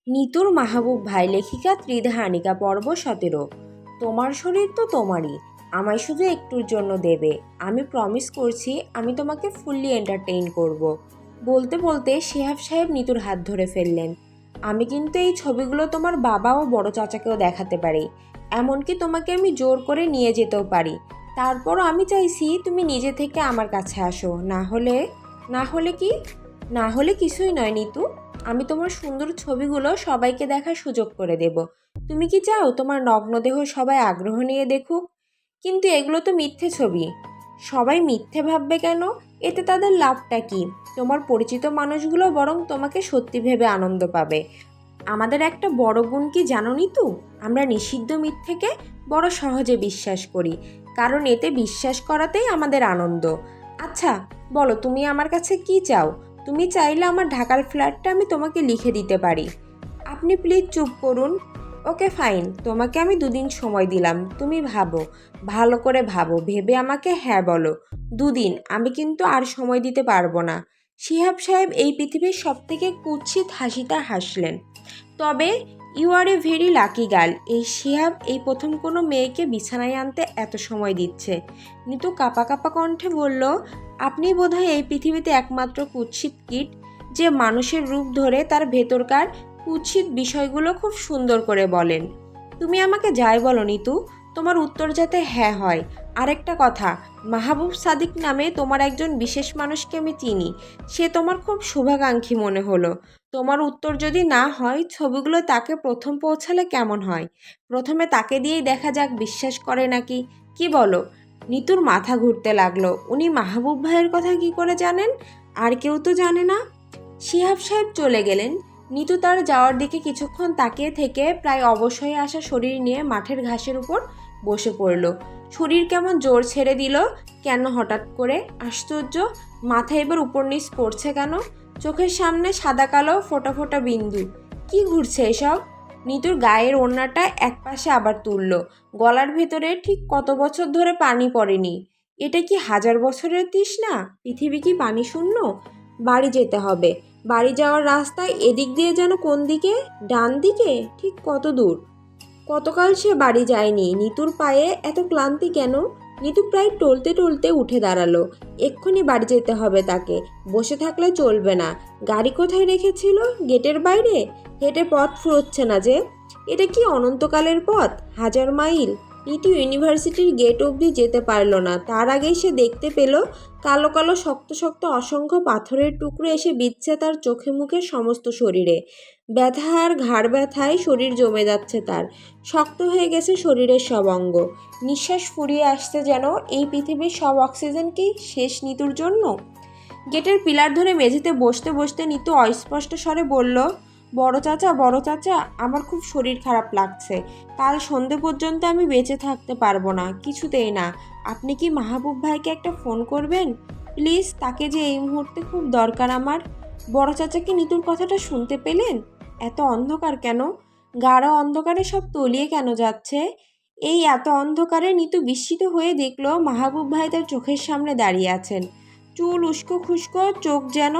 নিতুর মাহবুব ভাই, লেখিকা ত্রিধা আনিকা, পর্ব 17। তোমার শরীর তো তোমারই, আমায় শুধু একটুর জন্য দেবে। আমি প্রমিস করছি আমি তোমাকে ফুললি এন্টারটেইন করব। বলতে বলতে শিহাব সাহেব নিতুর হাত ধরে ফেললেন। আমি কিন্তু এই ছবিগুলো তোমার বাবা ও বড় চাচাকেও দেখাতে পারি, এমনকি তোমাকে আমি জোর করে নিয়ে যেতেও পারি। তারপরও আমি চাইছি তুমি নিজে থেকে আমার কাছে আসো। না হলে কি? না হলে কিছুই নয় নিতু, আমি তোমার সুন্দর ছবিগুলো সবাইকে দেখার সুযোগ করে দেব। তুমি কি চাও তোমার নগ্নদেহ সবাই আগ্রহ নিয়ে দেখুক? কিন্তু এগুলো তো মিথ্যে ছবি। সবাই মিথ্যে ভাববে কেন? এতে তাদের লাভটা কি? তোমার পরিচিত মানুষগুলো বরং তোমাকে সত্যি ভেবে আনন্দ পাবে। আমাদের একটা বড় গুণ কি জানো নিতু? আমরা নিষিদ্ধ মিথ্যেকে বড় সহজে বিশ্বাস করি, কারণ এতে বিশ্বাস করাতেই আমাদের আনন্দ। আচ্ছা, বলো তুমি আমার কাছে কি চাও? তুমি চাইলে আমার ঢাকার ফ্ল্যাটটা আমি তোমাকে লিখে দিতে পারি। আপনি প্লিজ চুপ করুন। ওকে ফাইন, তোমাকে আমি 2 দিন সময় দিলাম। তুমি ভাবো, ভালো করে ভাবো, ভেবে আমাকে হ্যাঁ বলো। 2 দিন, আমি কিন্তু আর সময় দিতে পারবো না। শিহাব সাহেব এই পৃথিবীর সবথেকে কুৎসিত হাসিটা হাসলেন। তবে you are a very lucky girl. এই শিহাব এই প্রথম কোনো মেয়েকে বিছানায় আনতে এত সময় দিচ্ছে। নিতু কাঁপা কাঁপা কণ্ঠে বলল, আপনি বোধহয় এই পৃথিবীতে একমাত্র কুৎসিত কীট, যে মানুষের রূপ ধরে তার ভেতরকার কুৎসিত বিষয়গুলো খুব সুন্দর করে বলেন। তুমি আমাকে যাই বলো নিতু, তোমার উত্তর যাতে হ্যাঁ হয়। আরেকটা কথা, মাহবুব সাদিক নামে তোমার একজন বিশেষ মানুষকে আমি চিনি। সে তোমার খুব শুভাকাঙ্ক্ষী মনে হলো। তোমার উত্তর যদি না হয়, ছবিগুলো তাকে প্রথম পৌঁছালে কেমন হয়? প্রথমে তাকে দিয়েই দেখা যাক বিশ্বাস করে নাকি। কি বলো? নিতুর মাথা ঘুরতে লাগলো। উনি মাহবুব ভাইয়ের কথা কি করে জানেন? আর কেউ তো জানে না। শিহাব সাহেব চলে গেলেন। নিতু তার যাওয়ার দিকে কিছুক্ষণ তাকিয়ে থেকে প্রায় অবশ হয়ে আসা শরীর নিয়ে মাঠের ঘাসের উপর বসে পড়ল। শরীর কেমন জোর ছেড়ে দিল। কেন হঠাৎ করে? আশ্চর্য, মাথা এবার উপর নিচ করছে কেন? চোখের সামনে সাদা কালো ফোঁটা ফোঁটা বিন্দু। কি ঘুরছে এসব? নিতুর গায়ের ওড়নাটা একপাশে আবার তুলল। গলার ভেতরে ঠিক কত বছর ধরে পানি পড়েনি। এটা কি 1000 বছরের তৃষ্ণা? পৃথিবী কি পানি শূন্য? বাড়ি যেতে হবে। বাড়ি যাওয়ার রাস্তায় এদিক দিয়ে যেন কোন দিকে? ডান দিকে? ঠিক কত দূর? কতকাল সে বাড়ি যায়নি। নিতুর পায়ে এত ক্লান্তি কেন? নিতু প্রায় টলতে টলতে উঠে দাঁড়ালো। এক্ষুনি বাড়ি যেতে হবে তাকে। বসে থাকলে চলবে না। গাড়ি কোথায় রেখেছিল? গেটের বাইরে? হেঁটে পথ ফুরোচ্ছে না যে। এটা কি অনন্তকালের পথ? 1000 মাইল? নিতু ইউনিভার্সিটির গেট অবধি যেতে পারল না। তার আগেই সে দেখতে পেল কালো কালো শক্ত শক্ত অসংখ্য পাথরের টুকরো এসে বিচ্ছে তার চোখে মুখে সমস্ত শরীরে। ব্যথা আর ঘাড় ব্যথায় শরীর জমে যাচ্ছে তার। শক্ত হয়ে গেছে শরীরের সব অঙ্গ। নিঃশ্বাস ফুরিয়ে আসছে যেন। এই পৃথিবীর সব অক্সিজেন কি শেষ নিতুর জন্য? গেটের পিলার ধরে মেঝেতে বসতে বসতে নিতু অস্পষ্ট স্বরে বলল, বড় চাচা, বড় চাচা, আমার খুব শরীর খারাপ লাগছে। কাল সন্ধে পর্যন্ত আমি বেঁচে থাকতে পারবো না, কিছুতেই না। আপনি কি মাহবুব ভাইকে একটা ফোন করবেন প্লিজ? তাকে যে এই মুহূর্তে খুব দরকার আমার। বড় চাচা কি নিতুর কথাটা শুনতে পেলেন? এত অন্ধকার কেন? গাঢ় অন্ধকারে সব তলিয়ে কেন যাচ্ছে? এই এত অন্ধকারে নিতু বিস্মিত হয়ে দেখল মাহবুব ভাই তার চোখের সামনে দাঁড়িয়ে আছেন। চুল উস্কো খুস্কো, চোখ যেন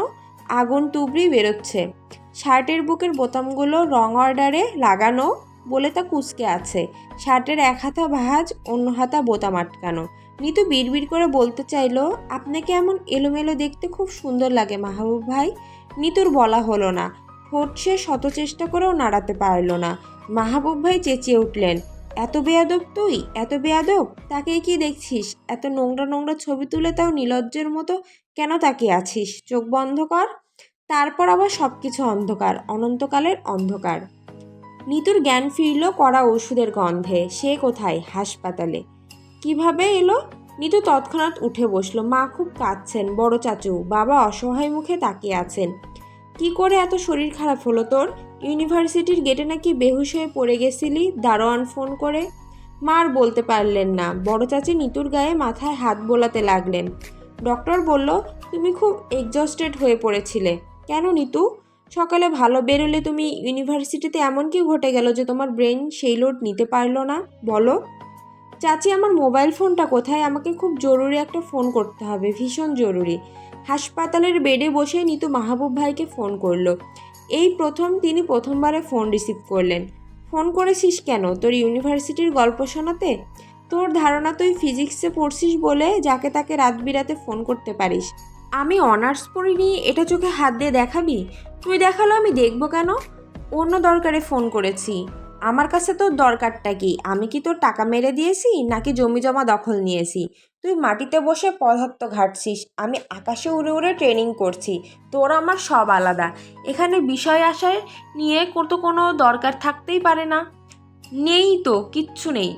আগুন তুবড়ি বেরোচ্ছে। শার্টের বুকের বোতামগুলো রং অর্ডারে লাগানো বলে তা কুঁচকে আছে। শার্টের এক হাতা ভাঁজ, অন্য হাতা বোতাম আটকানো। নিতু বিড়বিড় করে বলতে চাইল, আপনাকে এমন এলোমেলো দেখতে খুব সুন্দর লাগে মাহবুব ভাই। নিতুর বলা হলো না। ঠোঁট সে শত চেষ্টা করেও নাড়াতে পারল না। মাহবুব ভাই চেঁচিয়ে উঠলেন, এত বেয়াদব তুই? এত বেয়াদব? তাকে কি দেখছিস? এত নোংরা নোংরা ছবি তুলে তাও নিলজ্জের মতো কেন তাকিয়ে আছিস? চোখ বন্ধ কর। তারপর আবার সব কিছু অন্ধকার, অনন্তকালের অন্ধকার। নিতুর জ্ঞান ফিরল কড়া ওষুধের গন্ধে। সে কোথায়? হাসপাতালে। কিভাবে এলো? নিতু তৎক্ষণাৎ উঠে বসলো। মা খুব কাঁদছেন, বড় চাচু, বাবা অসহায় মুখে তাকিয়ে আছেন। কি করে এত শরীর খারাপ হলো তোর? ইউনিভার্সিটির গেটে নাকি বেহুশ হয়ে পড়ে গেছিলি দারোয়ান ফোন করে? মা আর বলতে পারলেন না। বড় চাচি নিতুর গায়ে মাথায় হাত বোলাতে লাগলেন। ডক্টর বলল তুমি খুব এক্সস্টেড হয়ে পড়েছিলে। কেন নিতু? সকালে ভালো বেরোলে তুমি, ইউনিভার্সিটিতে এমন কি ঘটে গেল যে তোমার ব্রেন সেই লোড নিতে পারলো না? বলো। চাচি, আমার মোবাইল ফোনটা কোথায়? আমাকে খুব জরুরি একটা ফোন করতে হবে, ভীষণ জরুরি। হাসপাতালের বেডে বসে নিতু মাহবুব ভাইকে ফোন করলো। এই প্রথম তিনি প্রথমবারে ফোন রিসিভ করলেন। ফোন করেছিস কেন? তোর ইউনিভার্সিটির গল্প শোনাতে? তোর ধারণা তুই ফিজিক্সে পড়ছিস বলে যাকে তাকে রাত বিরাতে ফোন করতে পারিস। আমি অনার্স পড়িনি এটা চোখে হাত দিয়ে দেখাবি? তুই দেখালো আমি দেখব কেন? অন্য দরকারে ফোন করেছি। আমার কাছে তোর দরকারটা কি? আমি কি তোর টাকা মেরে দিয়েছি নাকি জমি জমা দখল নিয়েছি? তুই মাটিতে বসে পদার্থ ঘাটছিস, আমি আকাশে উড়ে উড়ে ট্রেনিং করছি। তোর আমার সব আলাদা। এখানে বিষয় আশায় নিয়ে তো কোনো দরকার থাকতেই পারে না। নেই তো, কিচ্ছু নেই।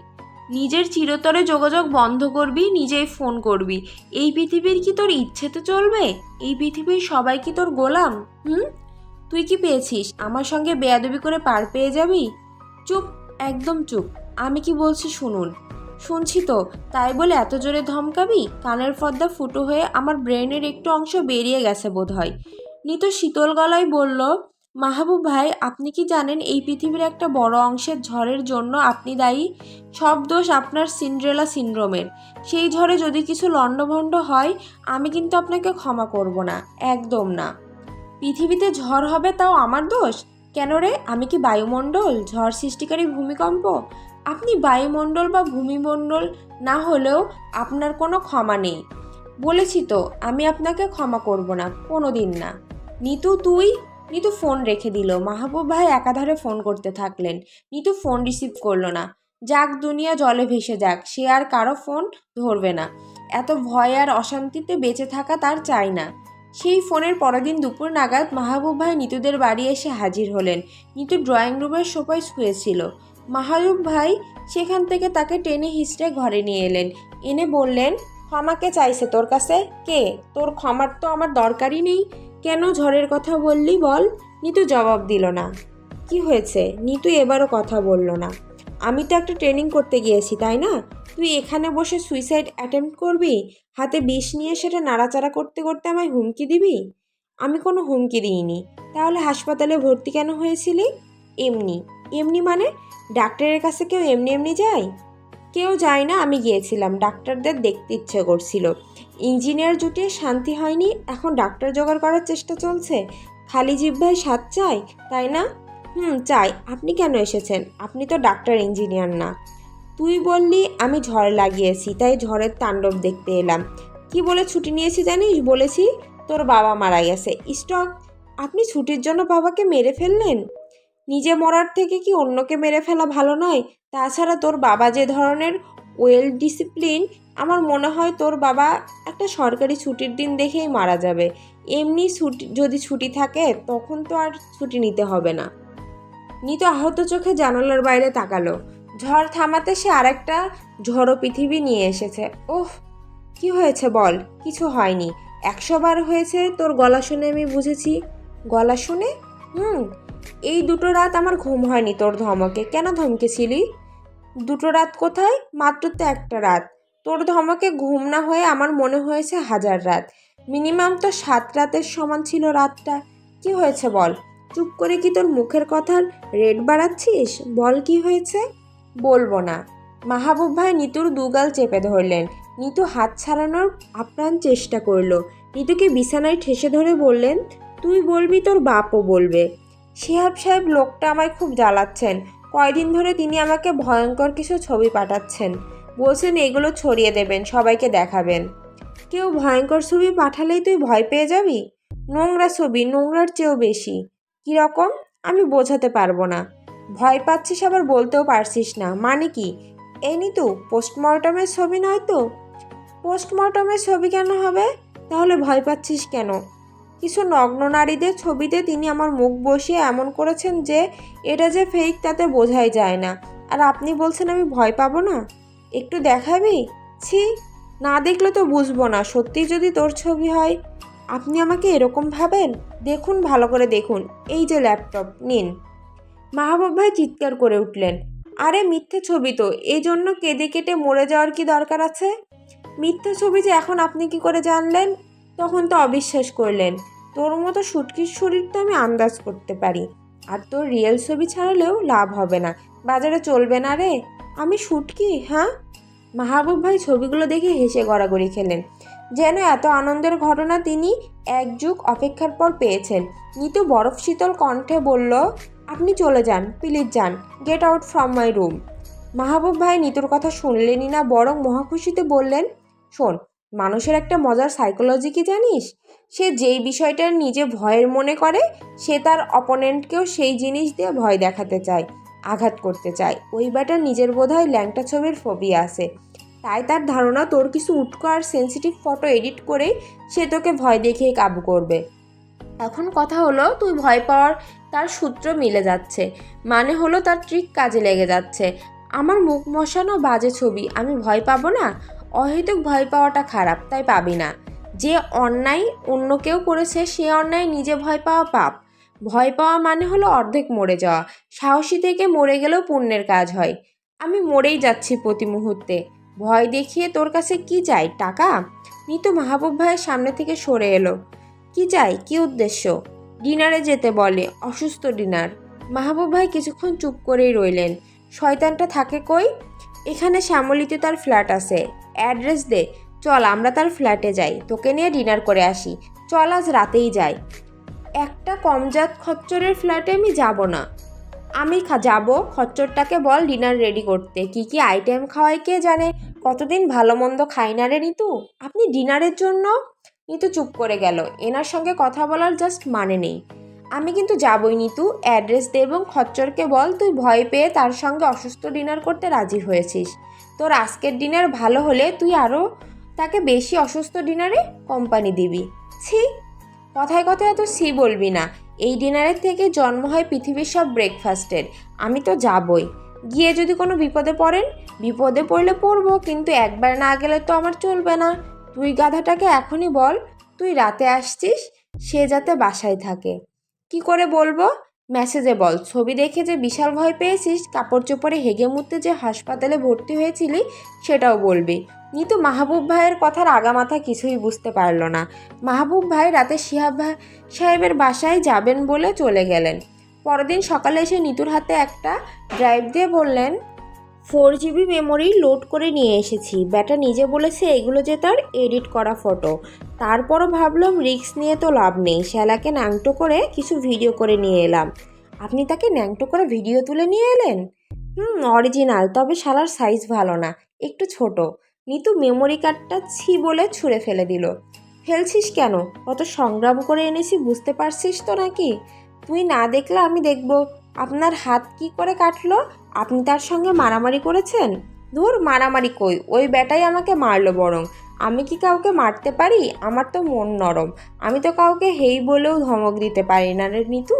নিজের চিরতরে যোগাযোগ বন্ধ করবি, নিজেই ফোন করবি। এই পৃথিবীর কি তোর ইচ্ছেতে চলবে? এই পৃথিবীর সবাই কি তোর গোলাম? তুই কি পেয়েছিস আমার সঙ্গে বেয়াদবি করে পার পেয়ে যাবি? চুপ, একদম চুপ। আমি কি বলছি শুনুন। শুনছি তো, তাই বলে এত জোরে ধমকাবি? কানের পর্দা ফুটো হয়ে আমার ব্রেনের একটু অংশ বেরিয়ে গেছে বোধ হয়। নিতু শীতল গলায় বলল, মাহবুব ভাই, আপনি কি জানেন এই পৃথিবীর একটা বড় অংশের ঝড়ের জন্য আপনি দায়ী? সব দোষ আপনার সিন্ড্রেলা সিনড্রোমের। সেই ঝড়ে যদি কিছু লণ্ডভণ্ড হয়, আমি কিন্তু আপনাকে ক্ষমা করব না, একদম না। পৃথিবীতে ঝড় হবে তাও আমার দোষ? কেন রে, আমি কি বায়ুমণ্ডল, ঝড় সৃষ্টিকারী ভূমিকম্প? আপনি বায়ুমণ্ডল বা ভূমিমণ্ডল না হলেও আপনার কোনো ক্ষমা নেই। বলেছি তো আমি আপনাকে ক্ষমা করব না, কোনো দিন না। নিতু তুই। নিতু ফোন রেখে দিল। মাহবুব ভাই একাধারে ফোন করতে থাকলেন। নিতু ফোন রিসিভ করলো না। যাক, দুনিয়া জলে ভেসে যাক, সে আর কারো ফোন ধরবে না। এত ভয় আর অশান্তিতে বেঁচে থাকা তার চাই না। সেই ফোনের পরের দিন দুপুর নাগাদ মাহবুব ভাই নিতুদের বাড়ি এসে হাজির হলেন। নিতু ড্রয়িং রুমের সোফায় শুয়েছিল। মাহবুব ভাই সেখান থেকে তাকে টেনে হিঁচড়ে ঘরে নিয়ে এলেন। এনে বললেন, ক্ষমাকে চাইছে তোর কাছে? কে? তোর ক্ষমার তো আমার দরকারই নেই। কেন ঝড়ের কথা বললি বল? নিতু জবাব দিল না। কি হয়েছে? নিতু এবারও কথা বলল না। আমি তো একটা ট্রেনিং করতে গিয়েছি, তাই না? তুই এখানে বসে সুইসাইড অ্যাটেম্প্ট করবি? হাতে বিষ নিয়ে সেটা নাড়াচাড়া করতে করতে আমায় হুমকি দিবি? আমি কোনো হুমকি দিইনি। তাহলে হাসপাতালে ভর্তি কেন হয়েছিলি? এমনি। এমনি মানে? ডাক্তারের কাছে কেউ এমনি এমনি যায়? কেউ যায় না, আমি গিয়েছিলাম। ডাক্তারদের দেখতে ইচ্ছে করছিল। ইঞ্জিনিয়ার জুটিয়ে শান্তি হয়নি, এখন ডাক্তার জোগাড় করার চেষ্টা চলছে। খালি জিহ্বায় স্বাদ চাই, তাই না? চাই। আপনি কেন এসেছেন? আপনি তো ডাক্তার, ইঞ্জিনিয়ার না। তুই বললি আমি ঝড় লাগিয়েছি, তাই ঝড়ের তাণ্ডব দেখতে এলাম। কি বলে ছুটি নিয়েছি জানিস? বলেছি তোর বাবা মারা গেছে। স্টক! আপনি ছুটির জন্য বাবাকে মেরে ফেললেন? নিজে মরার থেকে কি অন্যকে মেরে ফেলা ভালো নয়? তাছাড়া তোর বাবা যে ধরনের ওয়েল ডিসিপ্লিন, আমার মনে হয় তোর বাবা একটা সরকারি ছুটির দিন দেখেই মারা যাবে। এমনি ছুটি যদি ছুটি থাকে তখন তো আর ছুটি নিতে হবে না। নিতু আহত চোখে জানালার বাইরে তাকালো। ঝড় থামাতে সে আরেকটা ঝড়ো পৃথিবী নিয়ে এসেছে। ওহ, কি হয়েছে বল? কিছু হয়নি। 100 বার হয়েছে তোর গলা শুনে আমি বুঝেছি। গলা শুনে? এই 2টো রাত আমার ঘুম হয়নি তোর ধমকে। কেন ধমকেছিলি? 2টো রাত কোথায়? মাত্র তো একটা রাত। তোর ধমকে ঘুম না হয়ে আমার মনে হয়েছে 1000 রাত। মিনিমাম তো 7 রাতের সমান ছিল রাতটা। কি হয়েছে বল? চুপ করে কি তোর মুখের কথার রেট বাড়াচ্ছিস? বল কি হয়েছে? বলবো না। মাহবুব ভাই নিতুর দুগাল চেপে ধরলেন। নিতু হাত ছাড়ানোর আপ্রাণ চেষ্টা করলো। নিতুকে বিছানায় ঠেসে ধরে বললেন, তুই বলবি, তোর বাপও বলবে। শিহাব সাহেব লোকটা আমায় খুব জ্বালাচ্ছেন। কয়দিন ধরে তিনি আমাকে ভয়ঙ্কর কিছু ছবি পাঠাচ্ছেন। বলছেন এগুলো ছড়িয়ে দেবেন, সবাইকে দেখাবেন। কেউ ভয়ঙ্কর ছবি পাঠালেই তুই ভয় পেয়ে যাবি? নোংরা ছবি, নোংরার চেয়েও বেশি। কীরকম? আমি বোঝাতে পারবো না। ভয় পাচ্ছিস আবার বলতেও পারছিস না, মানে কি? এই নিতু, পোস্টমর্টমের ছবি নয় তো? পোস্টমর্টমের ছবি কেন হবে? তাহলে ভয় পাচ্ছিস কেন? কিছু নগ্ন নারীদের ছবিতে তিনি আমার মুখ বসিয়ে এমন করেছেন যে এটা যে ফেক তাতে বোঝাই যায় না। আর আপনি বলছেন আমি ভয় পাবো না? একটু দেখাবি? ছি, না দেখলে তো বুঝবো না। সত্যি যদি তোর ছবি হয়। আপনি আমাকে এরকম ভাবেন? দেখুন, ভালো করে দেখুন। এই যে ল্যাপটপ, নিন। মাহবুব ভাই চিৎকার করে উঠলেন, আরে মিথ্যে ছবি তো, এই জন্য কেঁদে কেটে মরে যাওয়ার কি দরকার আছে? মিথ্যে ছবি যে এখন আপনি কি করে জানলেন? তখন তো অবিশ্বাস করলেন। তোর মতো শুটকির শরীর তো আমি আন্দাজ করতে পারি। আর তোর রিয়েল ছবি ছাড়লেও লাভ হবে না, বাজারে চলবে না রে। আমি শুটকি? হ্যাঁ? মাহবুব ভাই ছবিগুলো দেখে হেসে গড়াগড়ি খেলেন। যেন এত আনন্দের ঘটনা তিনি এক যুগ অপেক্ষার পর পেয়েছেন। নিতু বরফ শীতল কণ্ঠে বলল, আপনি চলে যান, প্লিজ যান, get out from my room. Mahbub ভাই নিতুর কথা শুনলেনই না, বরং মহাখুশিতে বললেন, শোন, মানুষের একটা মজার সাইকোলজি কি জানিস? সে যেই বিষয়টা নিজে ভয়ের মনে করে, সে তার অপোনেন্টকেও সেই জিনিস দিয়ে ভয় দেখাতে চায়, আঘাত করতে চায়। ওই ব্যাটার নিজের বোধহয় ল্যাংটা ছবির ফোবিয়া আছে, তাই তার ধারণা তোর কিছু উটকো আর সেন্সিটিভ ফটো এডিট করে সে তোকে ভয় দেখিয়ে কাবু করবে। এখন কথা হলো, তুই ভয় পাওয়ার তার সূত্র মিলে যাচ্ছে, মানে হলো তার ট্রিক কাজে লেগে যাচ্ছে। আমার মুখ মশানো বাজে ছবি আমি ভয় পাবো না? অহেতুক ভয় পাওয়াটা খারাপ, তাই পাবি না। যে অন্যায় অন্য কেউ করেছে সে অন্যায় নিজে ভয় পাওয়া পাপ। ভয় পাওয়া মানে হলো অর্ধেক মরে যাওয়া। সাহসী থেকে মরে গেলেও পুণ্যের কাজ হয়। আমি মরেই যাচ্ছি প্রতি মুহূর্তে। ভয় দেখিয়ে তোর কাছে কি চাই, টাকা? নিতু মাহবুব ভাইয়ের সামনে থেকে সরে এলো। কি চাই, কি উদ্দেশ্য? ডিনারে যেতে বলে, অসুস্থ ডিনার। মাহবুব ভাই কিছুক্ষণ চুপ করেই রইলেন। শয়তানটা থাকে কই? এখানে শ্যামলীতে তার ফ্ল্যাট আছে, অ্যাড্রেস দে, চল আমরা তার ফ্ল্যাটে যাই, তোকে নিয়ে ডিনার করে আসি, চল আজ রাতেই যাই। একটা কমজাত খচ্চরের ফ্ল্যাটে আমি যাব না। আমি যাব, খচ্চরটাকে বল ডিনার রেডি করতে। কি কি আইটেম খাওয়াই কে জানে, কতদিন ভালো মন্দ খাই না রে নিতু। আপনি ডিনারের জন্য? নিতু চুপ করে গেল। এনার সঙ্গে কথা বলার জাস্ট মানে নেই। আমি কিন্তু যাবই নিতু, অ্যাড্রেস দে এবং খচ্চরকে বল তুই ভয় পেয়ে তার সঙ্গে অসুস্থ ডিনার করতে রাজি হয়েছিস। তোর আজকের ডিনার ভালো হলে তুই আরও তাকে বেশি অসুস্থ ডিনারে কোম্পানি দিবি। ছি, কথায় কথায় এত সি বলবি না। এই ডিনারের থেকে জন্ম হয় পৃথিবীর সব ব্রেকফাস্টের। আমি তো যাবই। গিয়ে যদি কোনো বিপদে পড়েন? বিপদে পড়লে পড়বো, কিন্তু একবার না গেলে তো আমার চলবে না। তুই গাধাটাকে এখনই বল তুই রাতে আসছিস, সে যাতে বাসায় থাকে। কি করে বলবো? মেসেজে বল। ছবি দেখে যে বিশাল ভয় পেয়েছিস, কাপড় চোপড়ে হেগে মুততে যে হাসপাতালে ভর্তি হয়েছিলি, সেটাও বলবি। নিতু মাহবুব ভাইয়ের কথার আগামাথা কিছুই বুঝতে পারল না। মাহবুব ভাই রাতে শিহাব সাহেবের বাসায় যাবেন বলে চলে গেলেন। পরদিন সকালে এসে নিতুর হাতে একটা ড্রাইভ দিয়ে বললেন, 4 GB মেমোরি লোড করে নিয়ে এসেছি। ব্যাটা নিজে বলেছে এগুলো যে তার এডিট করা ফটো। তারপরও ভাবলাম রিস্ক নিয়ে তো লাভ নেই, শ্যালাকে ন্যাংটো করে কিছু ভিডিও করে নিয়ে এলাম। আপনি তাকে ন্যাংটো করে ভিডিও তুলে নিয়ে এলেন? অরিজিনাল, তবে শালার সাইজ ভালো না, একটু ছোট। নিতু মেমোরি কার্ডটা ছি বলে ছুঁড়ে ফেলে দিল। ফেলছিস কেন? কত সংগ্রাম করে এনেছি, বুঝতে পারছিস তো নাকি? তুই না দেখলে আমি দেখব। আপনার হাত কি করে কাটলো? আপনি তার সঙ্গে মারামারি করেছেন? ধুর, মারামারি কই, ওই ব্যাটাই আমাকে মারলো বরং। আমি কি কাউকে মারতে পারি? আমার তো মন নরম। আমি তো কাউকে হেই বলেও ধমক দিতে পারি না রে নিতু,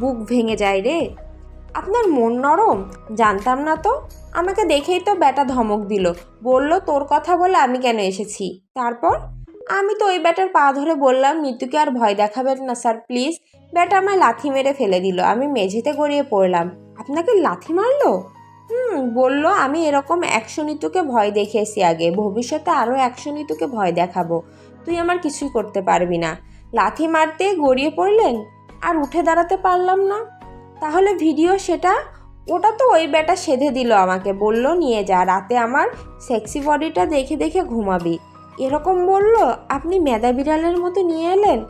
বুক ভেঙে যায় রে। আপনার মন নরম? জানতাম না তো। আমাকে দেখেই তো ব্যাটা ধমক দিল, বলল তোর কথা বলে আমি কেন এসেছি। তারপর আমি তো ওই ব্যাটার পা ধরে বললাম, নিতুকে আর ভয় দেখাবেন না স্যার প্লিজ। ব্যাটা আমায় লাথি মেরে ফেলে দিল, আমি মেঝেতে গড়িয়ে পড়লাম। আপনাকে লাথি মারলো? বলল আমি এরকম 100 নিতুকে ভয় দেখিয়েছি আগে, ভবিষ্যতে আরও 100 নিতুকে ভয় দেখাবো, তুই আমার কিছুই করতে পারবি না। লাথি মারতে গড়িয়ে পড়লেন, আর উঠে দাঁড়াতে পারলাম না। তাহলে ভিডিও সেটা? ওটা তো ওই ব্যাটা সেধে দিল আমাকে, বলল নিয়ে যা, রাতে আমার সেক্সি বডিটা দেখে দেখে ঘুমাবি। এরকম বলল? আপনি মেদা বিড়ালের মতো নিয়ে এলেন?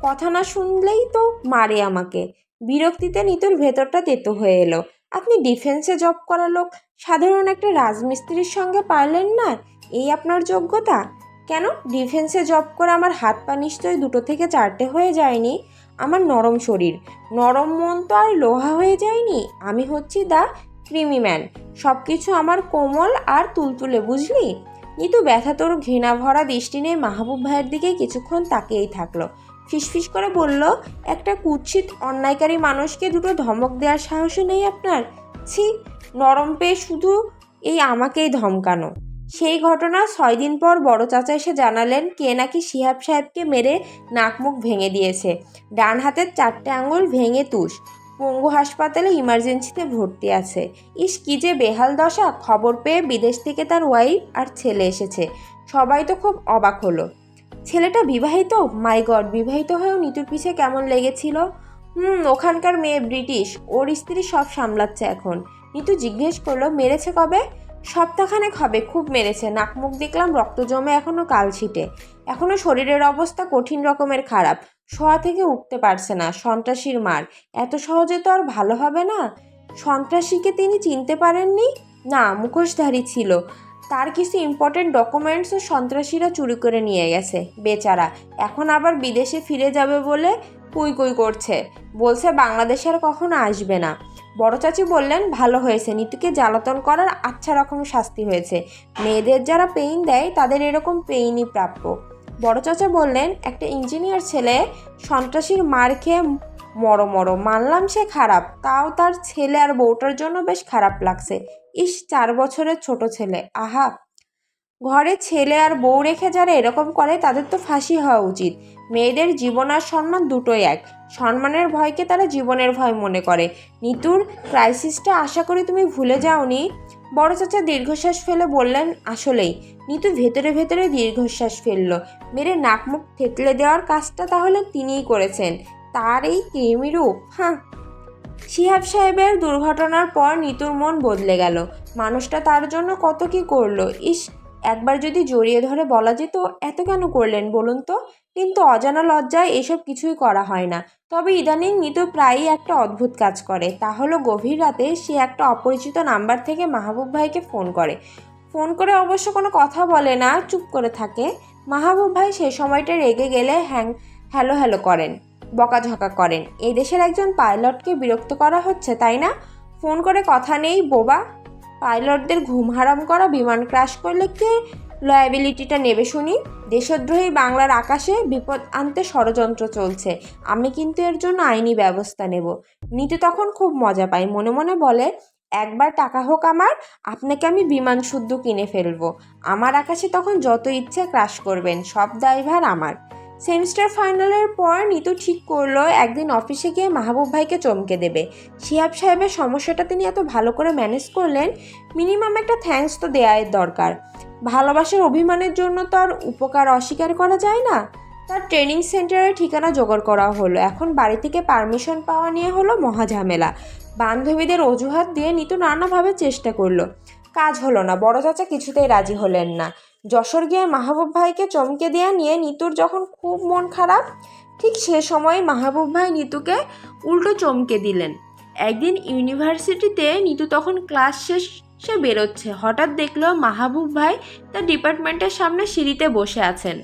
কথা না শুনলেই তো মারে আমাকে। বিরক্তিতে নিতুর ভেতরটা তেতো হয়ে এলো। আপনি ডিফেন্সে জব করা লোক, সাধারণ একটা রাজমিস্ত্রির সঙ্গে পারলেন না? এই আপনার যোগ্যতা? কেন, ডিফেন্সে জব করে আমার হাত পা নিশ্চয়ই 2 থেকে 4টে হয়ে যায়নি? আমার নরম শরীর, নরম মন তো আর লোহা হয়ে যায়নি। আমি হচ্ছি দ্য ক্রিমি ম্যান। সব কিছু আমার কোমল আর তুলতুলে, বুঝলি? নিতু ব্যথাতর ঘৃণা ভরা দৃষ্টি নিয়ে মাহবুব ভাইয়ের দিকে কিছুক্ষণ তাকিয়েই থাকলো। ফিসফিস করে বলল, একটা কুৎসিত অন্যায়কারী মানুষকে দুটো ধমক দেওয়ার সাহসও নেই আপনার? ছি, নরম পেয়ে শুধু এই আমাকেই ধমকানো। সেই ঘটনা 6 দিন পর বড় চাচা এসে জানালেন কে নাকি শিহাব সাহেবকে মেরে নাক মুখ ভেঙে দিয়েছে। ডান হাতের 4টে আঙুল ভেঙে তুষ, পঙ্গু হাসপাতালে ইমার্জেন্সিতে ভর্তি আছে। ইস কি যে বেহাল দশা। খবর পেয়ে বিদেশ থেকে তার ওয়াইফ আর ছেলে এসেছে। সবাই তো খুব অবাক হলো। ছেলেটা বিবাহিত? মাই গড, বিবাহিত হয়েও নিতুর পিছে কেমন লেগেছিল। ওখানকার মেয়ে ব্রিটিশ, ওর স্ত্রী সব সামলাচ্ছে এখন। নিতু জিজ্ঞেস করলো মেরেছে কবে? সপ্তাহখানেক হবে, খুব মেরেছে, নাক মুখ দেখলাম রক্ত জমে এখনও কালছিটে, এখনও শরীরের অবস্থা কঠিন রকমের খারাপ, শোয়া থেকে উঠতে পারছে না। সন্ত্রাসীর মার, এত সহজে তো আর ভালো হবে না। সন্ত্রাসীকে তিনি চিনতে পারেননি? না, মুখোশধারী ছিল। তার কিছু ইম্পর্টেন্ট ডকুমেন্টসও সন্ত্রাসীরা চুরি করে নিয়ে গেছে। বেচারা এখন আবার বিদেশে ফিরে যাবে বলে কুই কুই করছে, বলছে বাংলাদেশে আর কখনো আসবে না। বড় চাচি বললেন, ভালো হয়েছে, নিতুকে জ্বালাতন করার আচ্ছা রকম শাস্তি হয়েছে। মেয়েদের যারা পেইন দেয় তাদের এরকম পেইনই প্রাপ্য। বড় চাচা বললেন, একটা ইঞ্জিনিয়ার ছেলে সন্ত্রাসীর মার খেয়ে মরো মানলাম সে খারাপ, তাও তার ছেলে আর বউটার জন্য বেশ খারাপ লাগছে। ইস, 4 বছরের ছোট ছেলে, আহা। ঘরে ছেলে আর বউ রেখে যারা এরকম করে তাদের তো ফাঁসি হওয়া উচিত। মেয়েদের জীবন আর সম্মান দুটোই এক, সম্মানের ভয়কে তারা জীবনের ভয় মনে করে। নিতুর ক্রাইসিসটা আশা করি তুমি ভুলে যাওনি। বড় চাচা দীর্ঘশ্বাস ফেলে বললেন, আসলেই। নিতু ভেতরে ভেতরে দীর্ঘশ্বাস ফেলল। মেরে নাক মুখ থেতলে দেওয়ার কাজটা তাহলে তিনিই করেছেন, তার এই কৃমি রূপ। হ্যাঁ। শিহাব সাহেবের দুর্ঘটনার পর নিতুর মন বদলে গেল। মানুষটা তার জন্য কত কি করলো, ইস, একবার যদি জড়িয়ে ধরে বলা যেত এত কেন করলেন বলুন তো। কিন্তু অজানা লজ্জায় এসব কিছুই করা হয় না। তবে ইদানিং নিতু প্রায়ই একটা অদ্ভুত কাজ করে, তা হলো গভীর রাতে সে একটা অপরিচিত নাম্বার থেকে মাহবুব ভাইকে ফোন করে। ফোন করে অবশ্য কোনো কথা বলে না, চুপ করে থাকে। মাহবুব ভাই সে সময়টা রেগে গেলে হ্যালো হ্যালো করেন, বকাঝকা করেন। এই দেশের একজন পাইলটকে বিরক্ত করা হচ্ছে, তাই না? ফোন করে কথা নেই বোবা। পাইলটদের ঘুম হারাম করা বিমান ক্র্যাশ করলে কে লয়াবিলিটিটা নেবে শুনি? দেশদ্রোহী বাংলার আকাশে বিপদ আনতে ষড়যন্ত্র চলছে, আমি কিন্তু এর জন্য আইনি ব্যবস্থা নেব। নিতু তখন খুব মজা পায়, মনে মনে বলে, একবার টাকা হোক আমার, আপনাকে আমি বিমান শুদ্ধ কিনে ফেলবো। আমার আকাশে তখন যত ইচ্ছে ক্র্যাশ করবেন, সব দায়ভার আমার। সেমিস্টার ফাইনালের পর নিতু ঠিক করলো একদিন অফিসে গিয়ে মাহবুব ভাইকে চমকে দেবে। শিহাব সাহেবের সমস্যাটা তিনি এত ভালো করে ম্যানেজ করলেন, মিনিমাম একটা থ্যাঙ্কস তো দেওয়ার দরকার। ভালোবাসার অভিমানের জন্য তো আর উপকার অস্বীকার করা যায় না। তার ট্রেনিং সেন্টারের ঠিকানা জোগাড় করা হলো। এখন বাড়ি থেকে পারমিশন পাওয়া নিয়ে হলো মহাঝামেলা। বান্ধবীদের অজুহাত দিয়ে নিতু নানাভাবে চেষ্টা করলো, কাজ হলো না। বড় চাচা কিছুতেই রাজি হলেন না। যশোর গিয়ে মাহবুব ভাইকে চমকে দেওয়া নিয়ে নিতুর যখন খুব মন খারাপ, ঠিক সে সময় মাহবুব ভাই নিতুকে উল্টো চমকে দিলেন। একদিন ইউনিভার্সিটিতে নিতু তখন ক্লাস শেষে বেরোচ্ছে, হঠাৎ দেখলো মাহবুব ভাই তার ডিপার্টমেন্টের সামনে সিঁড়িতে বসে আছেন।